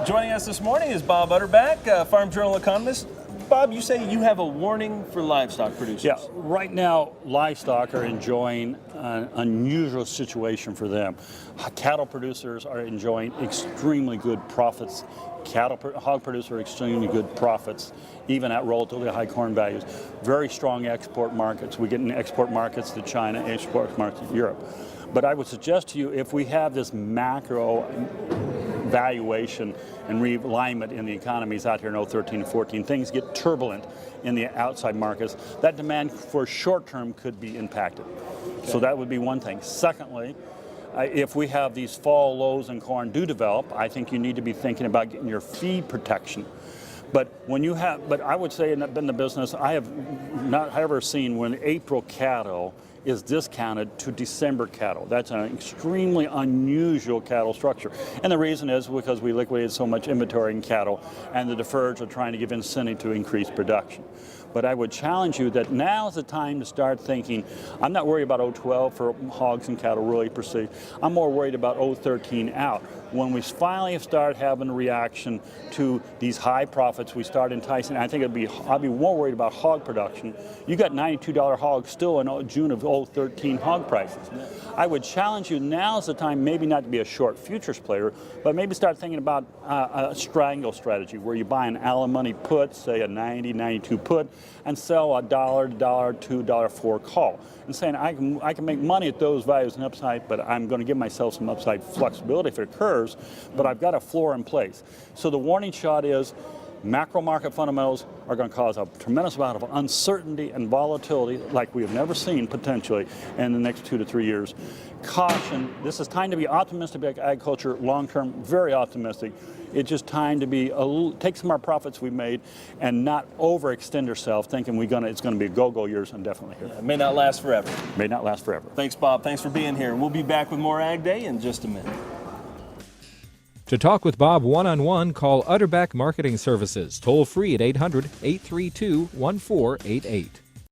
Joining us this morning is Bob Utterback, Farm Journal Economist. Bob, you say you have a warning for livestock producers. Yeah, right now, livestock are enjoying an unusual situation for them. Cattle producers are enjoying extremely good profits. Hog producers are extremely good profits, even at relatively high corn values. Very strong export markets. We get in export markets to China, export markets to Europe. But I would suggest to you, if we have this macro valuation and realignment in the economies out here in 2013 and 14, things get turbulent in the outside markets, that demand for short term could be impacted. Okay. So that would be one thing. Secondly, if we have these fall lows in corn do develop, I think you need to be thinking about getting your feed protection. But I would say in the business, I have not ever seen when April cattle is discounted to December cattle. That's an extremely unusual cattle structure. And the reason is because we liquidated so much inventory in cattle, and the deferreds are trying to give incentive to increase production. But I would challenge you that now's the time to start thinking, I'm not worried about 2012 for hogs and cattle really per se. I'm more worried about 2013 out. When we finally start having a reaction to these high profits, we start enticing. I think I'd be more worried about hog production. You got $92 hogs still in June of 2013 hog prices. I would challenge you, now's the time maybe not to be a short futures player, but maybe start thinking about a strangle strategy where you buy an money put, say a 90, 92 put, and sell $1 to $2, $4 call, and saying I can make money at those values and upside, but I'm going to give myself some upside flexibility if it occurs, but I've got a floor in place. So the warning shot is macro market fundamentals are going to cause a tremendous amount of uncertainty and volatility like we have never seen potentially in the next 2 to 3 years. Caution, this is time to be optimistic about agriculture long term, very optimistic. It's just time to be take some of our profits we've made and not overextend ourselves thinking it's going to be go-go years, and definitely here. Yeah, it may not last forever. May not last forever. Thanks, Bob. Thanks for being here. We'll be back with more Ag Day in just a minute. To talk with Bob one-on-one, call Utterback Marketing Services, toll free at 800-832-1488.